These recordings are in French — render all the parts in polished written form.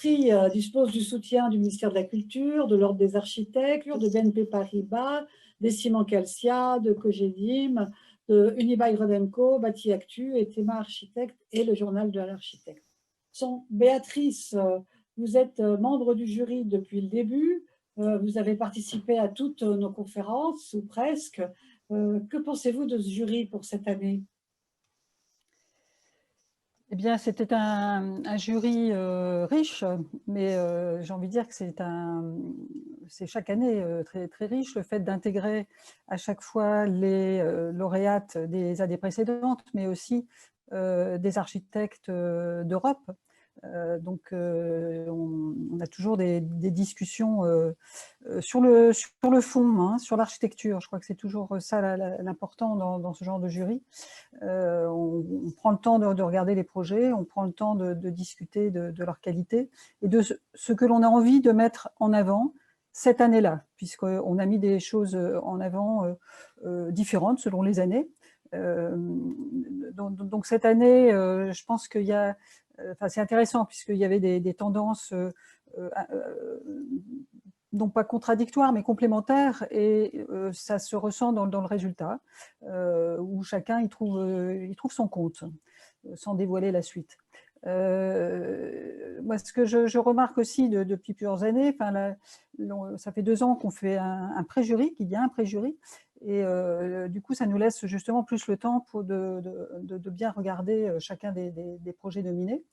prix dispose du soutien du ministère de la Culture, de l'Ordre des architectes, de BNP Paribas, des Ciments Calcia, de Cogedim, de Unibail-Rodamco, Bâti Actu, Etema Architecte et le Journal de l'architecte. Béatrice, vous êtes membre du jury depuis le début. Vous avez participé à toutes nos conférences, ou presque. Que pensez-vous de ce jury pour cette année? Eh bien, c'était un jury riche, mais j'ai envie de dire que c'est chaque année très, très riche, le fait d'intégrer à chaque fois les lauréates des années précédentes, mais aussi des architectes d'Europe. Donc, on a toujours des discussions sur le fond, hein, sur l'architecture. Je crois que c'est toujours ça l'important dans ce genre de jury. On prend le temps de regarder les projets, on prend le temps de discuter de leur qualité et de ce que l'on a envie de mettre en avant cette année-là, puisqu'on a mis des choses en avant différentes selon les années. Donc cette année, je pense qu'il y a... Enfin, c'est intéressant puisqu'il y avait des tendances non pas contradictoires, mais complémentaires, et ça se ressent dans le résultat, où chacun y trouve son compte, sans dévoiler la suite. Moi, ce que je remarque aussi depuis plusieurs années, ça fait 2 ans qu'on fait un pré-jury, qu'il y a un pré-jury, et du coup, ça nous laisse justement plus le temps de bien regarder chacun des projets nominés.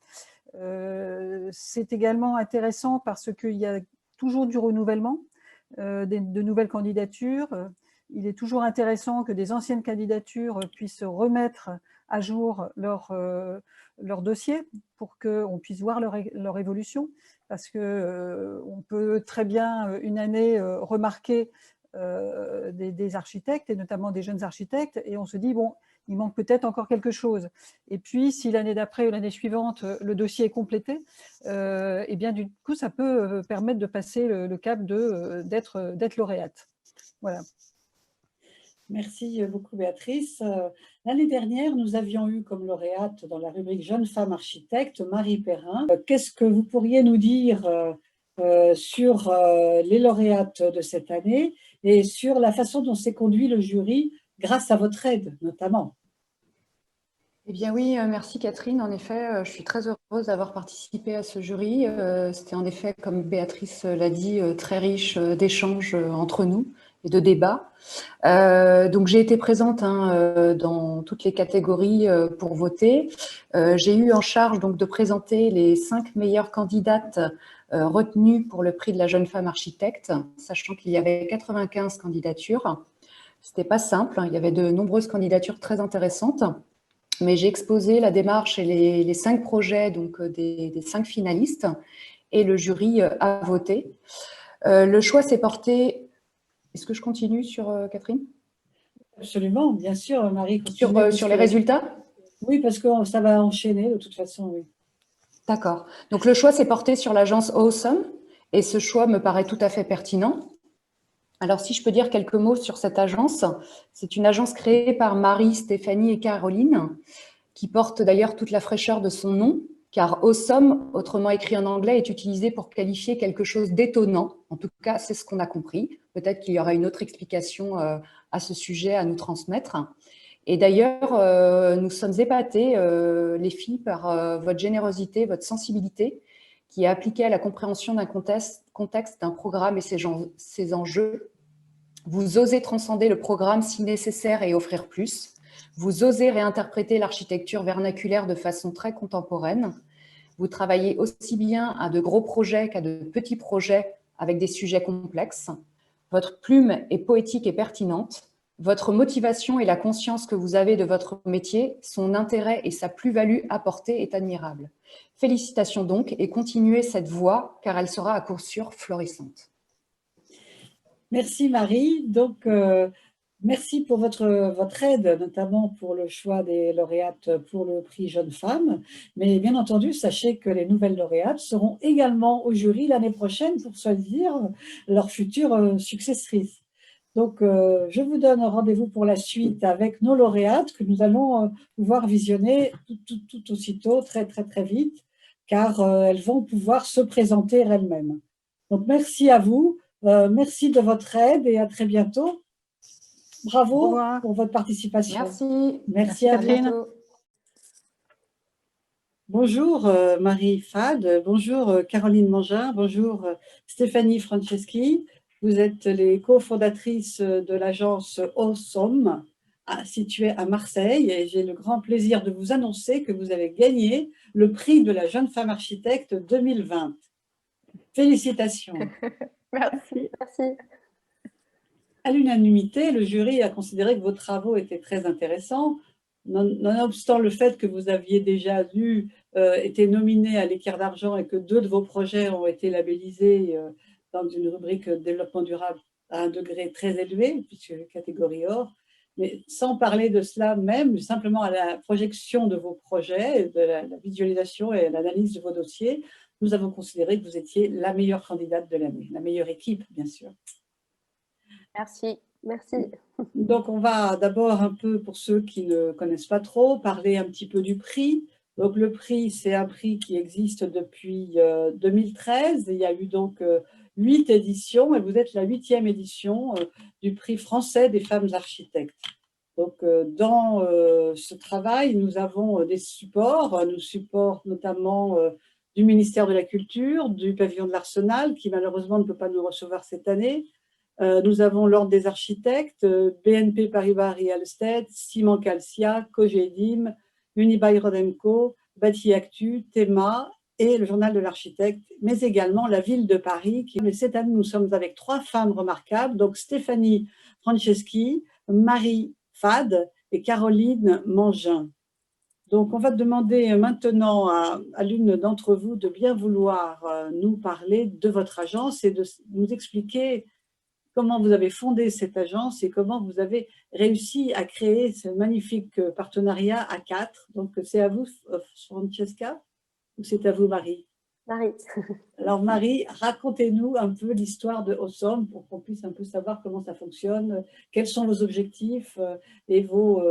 C'est également intéressant parce qu'il y a toujours du renouvellement, de nouvelles candidatures. Il est toujours intéressant que des anciennes candidatures puissent remettre à jour leur dossier pour qu'on puisse voir leur évolution, parce qu'on peut très bien une année remarquer des architectes, et notamment des jeunes architectes, et on se dit, bon, il manque peut-être encore quelque chose. Et puis, si l'année d'après ou l'année suivante, le dossier est complété, et bien du coup, ça peut permettre de passer le cap d'être lauréate. Voilà. Merci beaucoup, Béatrice. L'année dernière, nous avions eu comme lauréate dans la rubrique Jeune femme architecte, Marie Perrin. Qu'est-ce que vous pourriez nous dire sur les lauréates de cette année et sur la façon dont s'est conduit le jury grâce à votre aide, notamment? Eh bien oui, merci Catherine. En effet, je suis très heureuse d'avoir participé à ce jury. C'était en effet, comme Béatrice l'a dit, très riche d'échanges entre nous et de débats. Donc j'ai été présente dans toutes les catégories pour voter. J'ai eu en charge donc de présenter les 5 meilleures candidates retenues pour le prix de la jeune femme architecte, sachant qu'il y avait 95 candidatures. C'était pas simple, hein, il y avait de nombreuses candidatures très intéressantes. Mais j'ai exposé la démarche et les 5 projets donc, des 5 finalistes, et le jury a voté. Le choix s'est porté... Est-ce que je continue sur Catherine? Absolument, bien sûr, Marie. Sur les résultats? Oui, parce que ça va enchaîner de toute façon, oui. D'accord. Donc le choix s'est porté sur l'agence Awesome, et ce choix me paraît tout à fait pertinent. Alors, si je peux dire quelques mots sur cette agence, c'est une agence créée par Marie, Stéphanie et Caroline, qui porte d'ailleurs toute la fraîcheur de son nom, car awesome, autrement écrit en anglais, est utilisé pour qualifier quelque chose d'étonnant. En tout cas, c'est ce qu'on a compris. Peut-être qu'il y aura une autre explication à ce sujet à nous transmettre. Et d'ailleurs, nous sommes épatés, les filles, par votre générosité, votre sensibilité, qui est appliquée à la compréhension d'un contexte, d'un programme et ses enjeux. Vous osez transcender le programme si nécessaire et offrir plus. Vous osez réinterpréter l'architecture vernaculaire de façon très contemporaine. Vous travaillez aussi bien à de gros projets qu'à de petits projets avec des sujets complexes. Votre plume est poétique et pertinente. Votre motivation et la conscience que vous avez de votre métier, son intérêt et sa plus-value apportée est admirable. Félicitations donc, et continuez cette voie car elle sera à coup sûr florissante. Merci Marie. Donc, merci pour votre aide, notamment pour le choix des lauréates pour le prix Jeune Femme. Mais bien entendu, sachez que les nouvelles lauréates seront également au jury l'année prochaine pour choisir leurs futures successrices. Donc, je vous donne rendez-vous pour la suite avec nos lauréates que nous allons pouvoir visionner tout aussitôt, très, très, très vite, car elles vont pouvoir se présenter elles-mêmes. Donc, merci à vous, merci de votre aide et à très bientôt. Au Bravo revoir. pour votre participation. Merci. Merci à vous. Catherine. bientôt. Bonjour Marie Fad, bonjour Caroline Mangin, bonjour Stéphanie Franceschi. Vous êtes les cofondatrices de l'agence Awesome, située à Marseille, et j'ai le grand plaisir de vous annoncer que vous avez gagné le prix de la jeune femme architecte 2020. Félicitations. Merci. Merci. À l'unanimité, le jury a considéré que vos travaux étaient très intéressants, nonobstant le fait que vous aviez déjà été nominé à l'Équerre d'Argent et que 2 de vos projets ont été labellisés dans une rubrique développement durable à un degré très élevé, puisque catégorie or. Mais sans parler de cela même, simplement à la projection de vos projets, de la visualisation et l'analyse de vos dossiers, nous avons considéré que vous étiez la meilleure candidate de l'année, la meilleure équipe, bien sûr. Merci. Merci. Donc, on va d'abord un peu, pour ceux qui ne connaissent pas trop, parler un petit peu du prix. Donc, le prix, c'est un prix qui existe depuis 2013. Il y a eu donc 8 éditions et vous êtes la 8e édition du prix français des femmes architectes. Donc, dans ce travail, nous avons des supports. Nous supports notamment du ministère de la Culture, du pavillon de l'Arsenal, qui malheureusement ne peut pas nous recevoir cette année. Nous avons l'Ordre des architectes, BNP Paribas Real Estate, Ciment Calcia, Cogedim, Unibail-Rodamco, Bâti Actu, Théma et le Journal de l'architecte, mais également la ville de Paris. Mais cette année, nous sommes avec 3 femmes remarquables, donc Stéphanie Franceschi, Marie Fad et Caroline Mangin. Donc, on va demander maintenant à l'une d'entre vous de bien vouloir nous parler de votre agence et de nous expliquer comment vous avez fondé cette agence et comment vous avez réussi à créer ce magnifique partenariat à 4. Donc, c'est à vous, Francesca, ou c'est à vous, Marie? Marie. Alors, Marie, racontez-nous un peu l'histoire de Awesome pour qu'on puisse un peu savoir comment ça fonctionne, quels sont vos objectifs et vos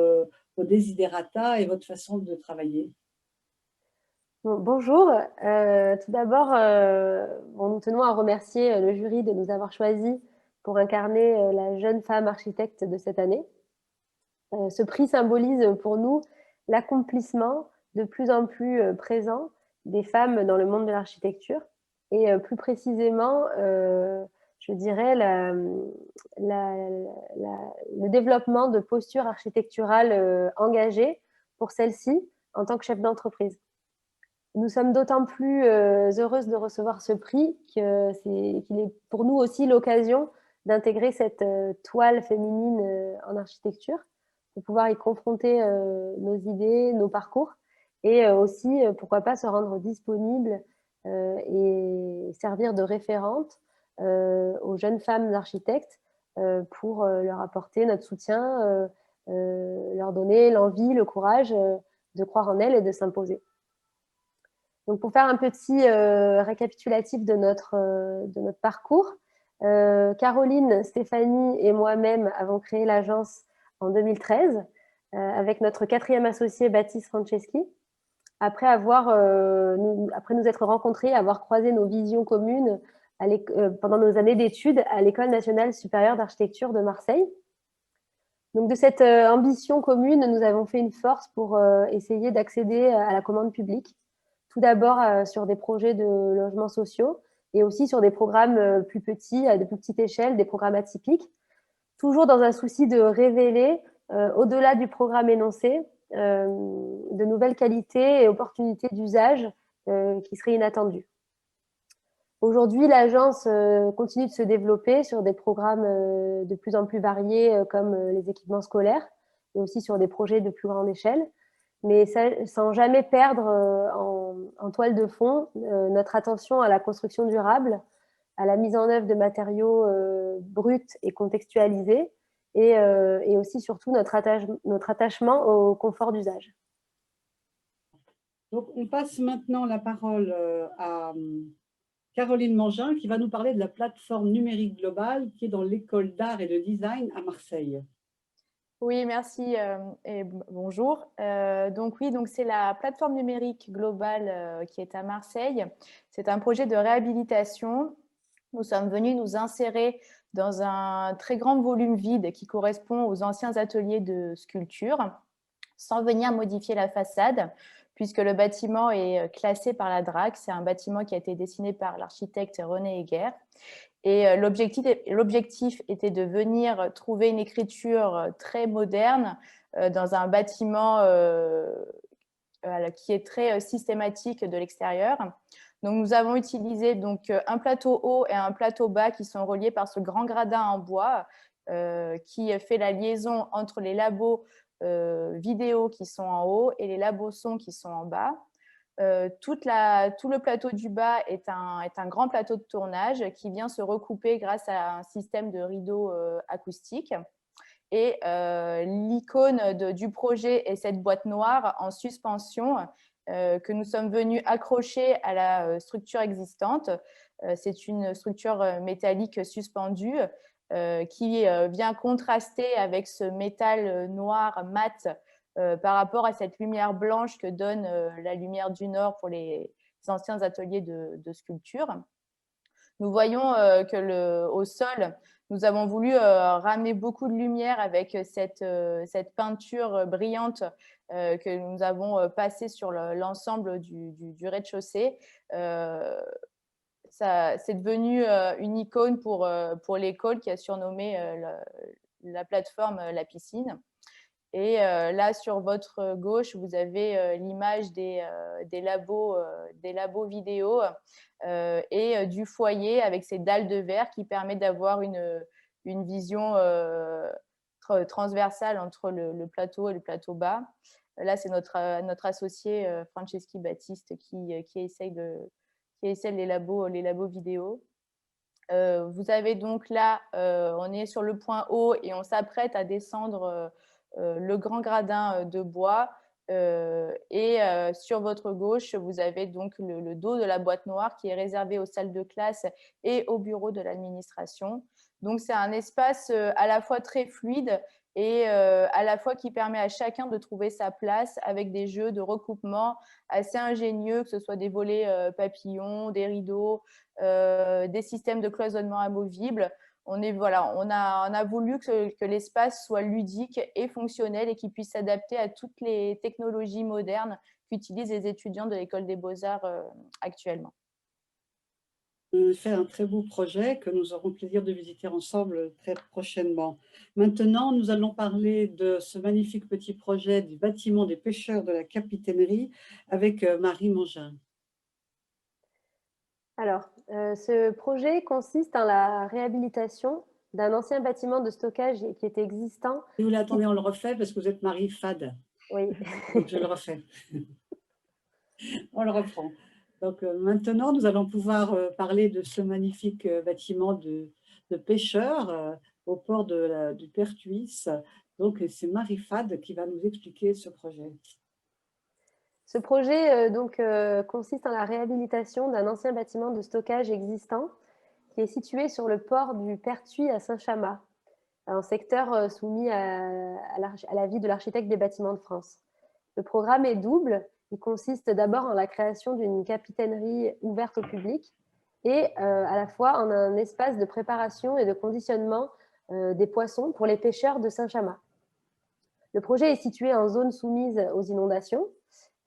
desiderata et votre façon de travailler. Bonjour. Tout d'abord, nous tenons à remercier le jury de nous avoir choisis pour incarner la jeune femme architecte de cette année. Ce prix symbolise pour nous l'accomplissement de plus en plus présent des femmes dans le monde de l'architecture et plus précisément, je dirais, le développement de postures architecturales engagées pour celles-ci en tant que chef d'entreprise. Nous sommes d'autant plus heureuses de recevoir ce prix qu'il est pour nous aussi l'occasion d'intégrer cette toile féminine en architecture pour pouvoir y confronter nos idées, nos parcours et aussi, pourquoi pas, se rendre disponible et servir de référente aux jeunes femmes architectes pour leur apporter notre soutien, leur donner l'envie, le courage de croire en elles et de s'imposer. Donc, pour faire un petit récapitulatif de notre parcours, Caroline, Stéphanie et moi-même avons créé l'agence en 2013 avec notre 4e associé Baptiste Franceschi. Après nous être rencontrés, avoir croisé nos visions communes pendant nos années d'études à l'École nationale supérieure d'architecture de Marseille. Donc, de cette ambition commune, nous avons fait une force pour essayer d'accéder à la commande publique. Tout d'abord sur des projets de logements sociaux et aussi sur des programmes plus petits, de plus petite échelle, des programmes atypiques, toujours dans un souci de révéler, au-delà du programme énoncé, de nouvelles qualités et opportunités d'usage qui seraient inattendues. Aujourd'hui, l'agence continue de se développer sur des programmes de plus en plus variés comme les équipements scolaires et aussi sur des projets de plus grande échelle, mais sans jamais perdre en toile de fond notre attention à la construction durable, à la mise en œuvre de matériaux bruts et contextualisés, et aussi surtout notre attachement au confort d'usage. Donc, on passe maintenant la parole à Caroline Mangin qui va nous parler de la plateforme numérique globale qui est dans l'école d'art et de design à Marseille. Oui, merci et bonjour. Donc oui, donc c'est la plateforme numérique globale qui est à Marseille. C'est un projet de réhabilitation. Nous sommes venus nous insérer dans un très grand volume vide qui correspond aux anciens ateliers de sculpture, sans venir modifier la façade, puisque le bâtiment est classé par la DRAC. C'est un bâtiment qui a été dessiné par l'architecte René Heger. Et l'objectif était de venir trouver une écriture très moderne dans un bâtiment qui est très systématique de l'extérieur. Donc, nous avons utilisé donc, un plateau haut et un plateau bas qui sont reliés par ce grand gradin en bois qui fait la liaison entre les labos vidéo qui sont en haut et les labos son qui sont en bas. Tout le plateau du bas est un grand plateau de tournage qui vient se recouper grâce à un système de rideaux acoustiques. Et l'icône du projet est cette boîte noire en suspension que nous sommes venus accrocher à la structure existante. C'est une structure métallique suspendue qui vient contraster avec ce métal noir mat par rapport à cette lumière blanche que donne la lumière du Nord pour les anciens ateliers de sculpture. Nous voyons qu'au sol, nous avons voulu ramener beaucoup de lumière avec cette peinture brillante que nous avons passée sur l'ensemble du rez-de-chaussée. C'est devenu une icône pour l'école qui a surnommé la plateforme La Piscine. Et là, sur votre gauche, vous avez l'image des labos vidéo et du foyer avec ces dalles de verre qui permet d'avoir une vision transversale entre le plateau et le plateau bas. Là, c'est notre associé Franceschi Battiste qui essaye les labos vidéo. Vous avez donc là, on est sur le point haut et on s'apprête à descendre le grand gradin de bois et sur votre gauche, vous avez donc le dos de la boîte noire qui est réservé aux salles de classe et au bureau de l'administration. Donc, c'est un espace à la fois très fluide et à la fois qui permet à chacun de trouver sa place avec des jeux de recoupement assez ingénieux, que ce soit des volets papillons, des rideaux, des systèmes de cloisonnement amovibles. On a voulu que l'espace soit ludique et fonctionnel et qu'il puisse s'adapter à toutes les technologies modernes qu'utilisent les étudiants de l'École des Beaux-Arts actuellement. On a fait un très beau projet que nous aurons plaisir de visiter ensemble très prochainement. Maintenant, nous allons parler de ce magnifique petit projet du bâtiment des pêcheurs de la capitainerie avec Marie Mongin. Alors, ce projet consiste en la réhabilitation d'un ancien bâtiment de stockage qui était existant. Si vous voulez, attendez, on le refait parce que vous êtes Marie Fade. Oui. Donc, je le refais. On le reprend. Donc, maintenant, nous allons pouvoir parler de ce magnifique bâtiment de pêcheurs au port du Pertuis. Donc, c'est Marie Fade qui va nous expliquer ce projet. Ce projet consiste en la réhabilitation d'un ancien bâtiment de stockage existant qui est situé sur le port du Pertuis à Saint-Chamas, un secteur soumis à l'avis de l'architecte des bâtiments de France. Le programme est double. Il consiste d'abord en la création d'une capitainerie ouverte au public et à la fois en un espace de préparation et de conditionnement des poissons pour les pêcheurs de Saint-Chamas. Le projet est situé en zone soumise aux inondations.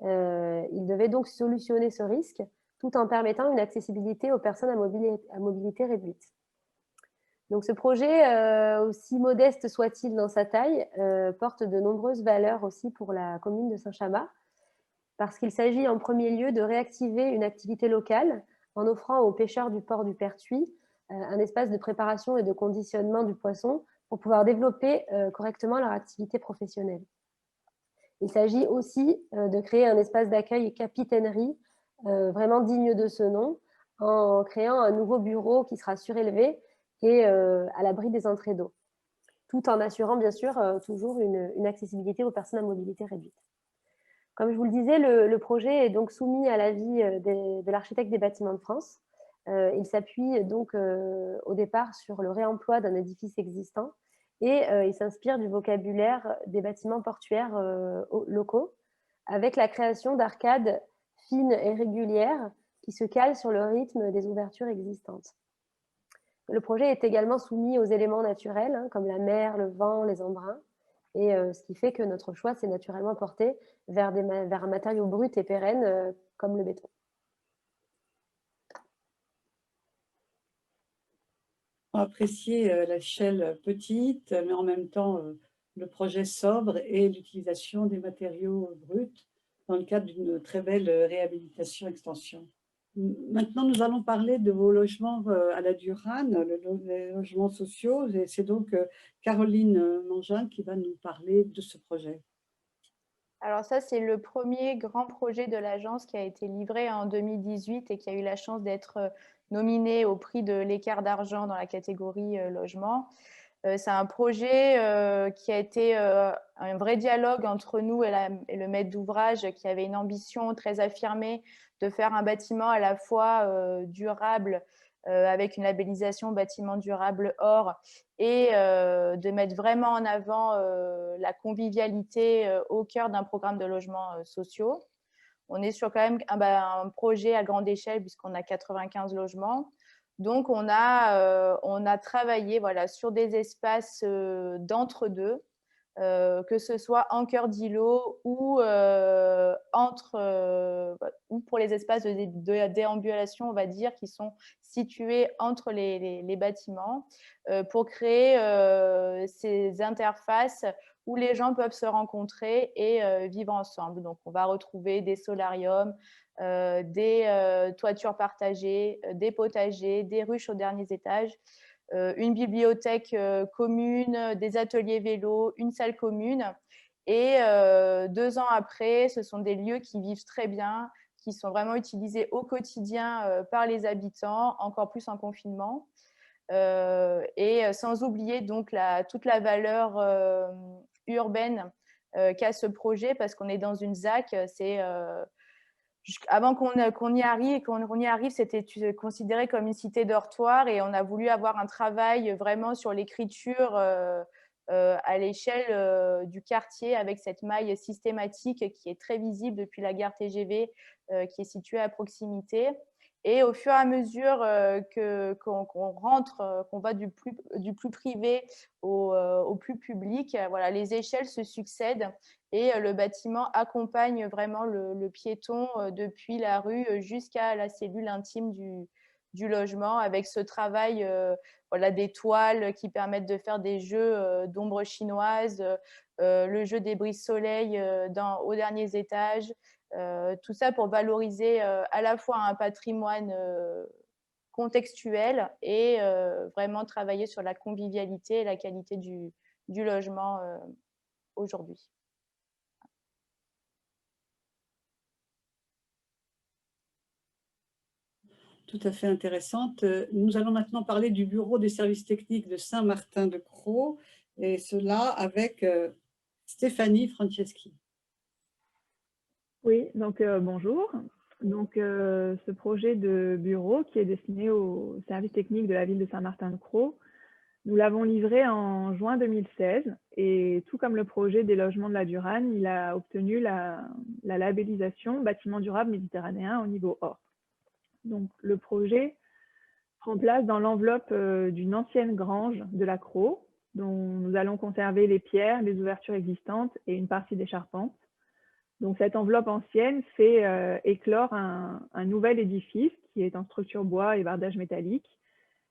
Il devait donc solutionner ce risque tout en permettant une accessibilité aux personnes à mobilité réduite. Donc, ce projet, aussi modeste soit-il dans sa taille, porte de nombreuses valeurs aussi pour la commune de Saint-Chamas, parce qu'il s'agit en premier lieu de réactiver une activité locale en offrant aux pêcheurs du port du Pertuis un espace de préparation et de conditionnement du poisson pour pouvoir développer correctement leur activité professionnelle. Il s'agit aussi de créer un espace d'accueil capitainerie vraiment digne de ce nom, en créant un nouveau bureau qui sera surélevé et à l'abri des entrées d'eau, tout en assurant bien sûr toujours une accessibilité aux personnes à mobilité réduite. Comme je vous le disais, le projet est donc soumis à l'avis de l'architecte des bâtiments de France. Il s'appuie donc au départ sur le réemploi d'un édifice existant Et il s'inspire du vocabulaire des bâtiments portuaires locaux, avec la création d'arcades fines et régulières qui se calent sur le rythme des ouvertures existantes. Le projet est également soumis aux éléments naturels, hein, comme la mer, le vent, les embruns, et ce qui fait que notre choix s'est naturellement porté vers un matériau brut et pérenne comme le béton. On a apprécié l'échelle petite, mais en même temps le projet sobre et l'utilisation des matériaux bruts dans le cadre d'une très belle réhabilitation-extension. Maintenant, nous allons parler de vos logements à la Durane, les logements sociaux, et c'est donc Caroline Mangin qui va nous parler de ce projet. Alors ça, c'est le premier grand projet de l'agence qui a été livré en 2018 et qui a eu la chance d'être nominé au prix de l'écart d'argent dans la catégorie logement. C'est un projet qui a été un vrai dialogue entre nous et le maître d'ouvrage, qui avait une ambition très affirmée de faire un bâtiment à la fois durable, avec une labellisation bâtiment durable or, et de mettre vraiment en avant la convivialité au cœur d'un programme de logements sociaux. On est sur quand même un projet à grande échelle puisqu'on a 95 logements. Donc, on a travaillé voilà, sur des espaces d'entre-deux, que ce soit en cœur d'îlot ou, ou pour les espaces de déambulation, on va dire, qui sont situés entre les bâtiments, pour créer ces interfaces où les gens peuvent se rencontrer et vivre ensemble. Donc, on va retrouver des solariums, des toitures partagées, des potagers, des ruches aux derniers étages, une bibliothèque commune, des ateliers vélo, une salle commune. Et 2 ans après, ce sont des lieux qui vivent très bien, qui sont vraiment utilisés au quotidien par les habitants, encore plus en confinement. Et sans oublier donc toute la valeur urbaine qu'a ce projet, parce qu'on est dans une ZAC, avant qu'on y arrive, c'était considéré comme une cité dortoir, et on a voulu avoir un travail vraiment sur l'écriture à l'échelle du quartier, avec cette maille systématique qui est très visible depuis la gare TGV qui est située à proximité. Et au fur et à mesure qu'on rentre, qu'on va du plus privé au plus public, voilà, les échelles se succèdent et le bâtiment accompagne vraiment le piéton depuis la rue jusqu'à la cellule intime du logement, avec ce travail voilà, des toiles qui permettent de faire des jeux d'ombre chinoise, le jeu des brises-soleil aux derniers étages. Tout ça pour valoriser à la fois un patrimoine contextuel et vraiment travailler sur la convivialité et la qualité du logement aujourd'hui. Tout à fait intéressante. Nous allons maintenant parler du bureau des services techniques de Saint-Martin-de-Crau, et cela avec Stéphanie Franceschi. Oui, donc bonjour. Donc ce projet de bureau qui est destiné aux services techniques de la ville de Saint-Martin-de-Crau, nous l'avons livré en juin 2016, et tout comme le projet des logements de la Durane, il a obtenu la labellisation bâtiment durable méditerranéen au niveau or. Donc le projet prend place dans l'enveloppe d'une ancienne grange de la Crau, dont nous allons conserver les pierres, les ouvertures existantes et une partie des charpentes. Donc cette enveloppe ancienne fait éclore un nouvel édifice qui est en structure bois et bardage métallique,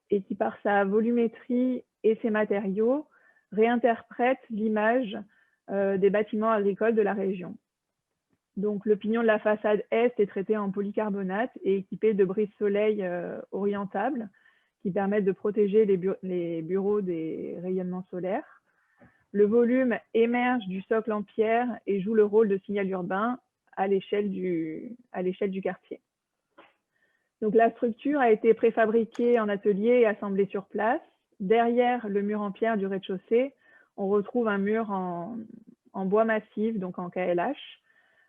et qui, par sa volumétrie et ses matériaux, réinterprète l'image des bâtiments agricoles de la région. Donc le pignon de la façade est traité en polycarbonate et équipé de brises-soleil orientables qui permettent de protéger les bureaux des rayonnements solaires. Le volume émerge du socle en pierre et joue le rôle de signal urbain à l'échelle du quartier. Donc la structure a été préfabriquée en atelier et assemblée sur place. Derrière le mur en pierre du rez-de-chaussée, on retrouve un mur en bois massif, donc en KLH,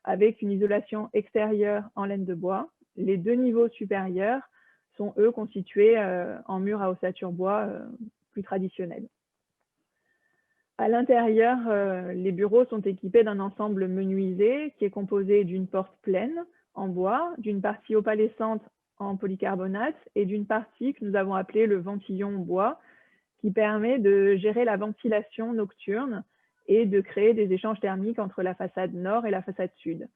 avec une isolation extérieure en laine de bois. Les 2 niveaux supérieurs sont, eux, constitués en murs à ossature bois plus traditionnels. À l'intérieur, les bureaux sont équipés d'un ensemble menuisé qui est composé d'une porte pleine en bois, d'une partie opalescente en polycarbonate et d'une partie que nous avons appelée le ventillon bois, qui permet de gérer la ventilation nocturne et de créer des échanges thermiques entre la façade nord et la façade sud.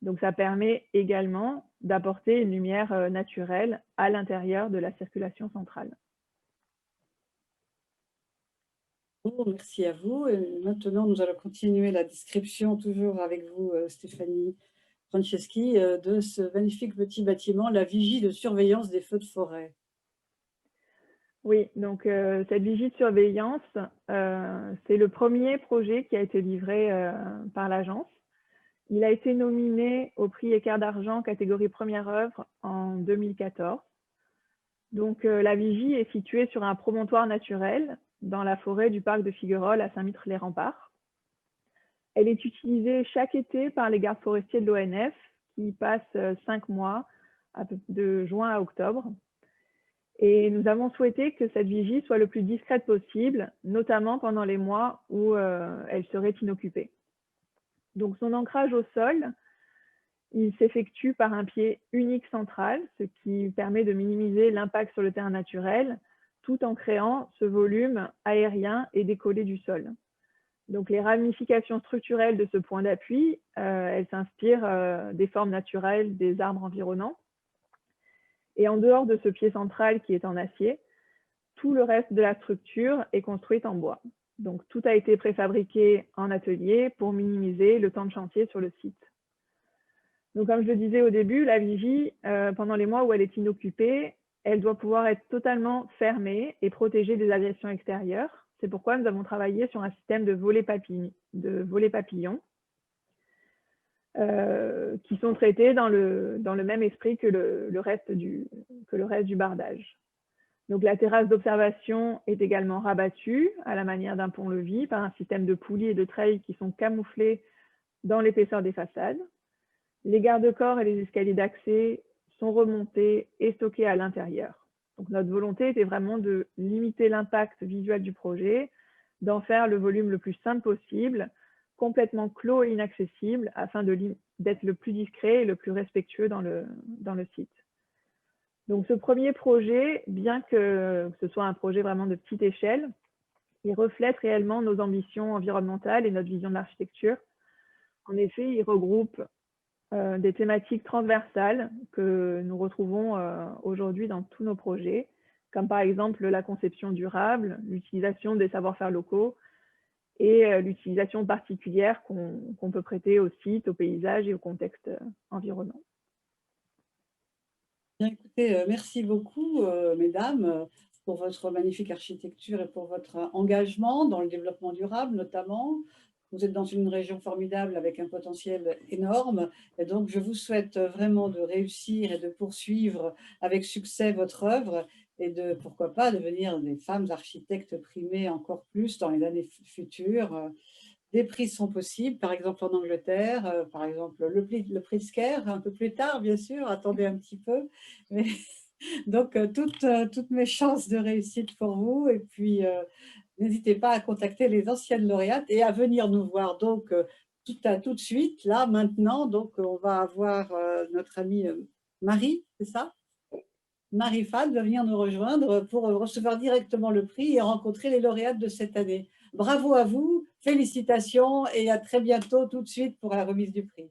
Donc ça permet également d'apporter une lumière naturelle à l'intérieur de la circulation centrale. Bon, merci à vous. Et maintenant, nous allons continuer la description, toujours avec vous, Stéphanie Franceschi, de ce magnifique petit bâtiment, la vigie de surveillance des feux de forêt. Oui, donc cette vigie de surveillance, c'est le premier projet qui a été livré par l'agence. Il a été nominé au prix Équerre d'argent catégorie première œuvre en 2014. Donc la vigie est située sur un promontoire naturel dans la forêt du parc de Figuerolles à Saint-Mitre-les-Remparts. Elle est utilisée chaque été par les gardes forestiers de l'ONF qui passent 5 mois, de juin à octobre. Et nous avons souhaité que cette vigie soit le plus discrète possible, notamment pendant les mois où elle serait inoccupée. Donc son ancrage au sol, il s'effectue par un pied unique central, ce qui permet de minimiser l'impact sur le terrain naturel, tout en créant ce volume aérien et décollé du sol. Donc les ramifications structurelles de ce point d'appui, elles s'inspirent des formes naturelles des arbres environnants. Et en dehors de ce pied central qui est en acier, tout le reste de la structure est construite en bois. Donc tout a été préfabriqué en atelier pour minimiser le temps de chantier sur le site. Donc comme je le disais au début, la vigie, pendant les mois où elle est inoccupée, elle doit pouvoir être totalement fermée et protégée des agressions extérieures. C'est pourquoi nous avons travaillé sur un système de volets papillons qui sont traités dans le même esprit que le reste du bardage. Donc la terrasse d'observation est également rabattue à la manière d'un pont-levis par un système de poulies et de treilles qui sont camouflés dans l'épaisseur des façades. Les garde-corps et les escaliers d'accès sont remontés et stockés à l'intérieur. Donc notre volonté était vraiment de limiter l'impact visuel du projet, d'en faire le volume le plus simple possible, complètement clos et inaccessible, afin d'être le plus discret et le plus respectueux dans le site. Donc ce premier projet, bien que ce soit un projet vraiment de petite échelle, il reflète réellement nos ambitions environnementales et notre vision de l'architecture. En effet, il regroupe des thématiques transversales que nous retrouvons aujourd'hui dans tous nos projets, comme par exemple la conception durable, l'utilisation des savoir-faire locaux et l'utilisation particulière qu'on peut prêter au site, au paysage et au contexte environnant. Bien, écoutez, merci beaucoup, mesdames, pour votre magnifique architecture et pour votre engagement dans le développement durable, notamment. Vous êtes dans une région formidable avec un potentiel énorme. Et donc, je vous souhaite vraiment de réussir et de poursuivre avec succès votre œuvre et de, pourquoi pas, devenir des femmes architectes primées encore plus dans les années futures. Des prix sont possibles, par exemple en Angleterre, par exemple le prix Scare, un peu plus tard, bien sûr, attendez un petit peu. Mais, donc, toutes mes chances de réussite pour vous. Et puis, n'hésitez pas à contacter les anciennes lauréates et à venir nous voir. Donc, tout de suite, là, maintenant, donc, on va avoir notre amie Marie, c'est ça? Marie Fad va venir nous rejoindre pour recevoir directement le prix et rencontrer les lauréates de cette année. Bravo à vous, félicitations et à très bientôt tout de suite pour la remise du prix.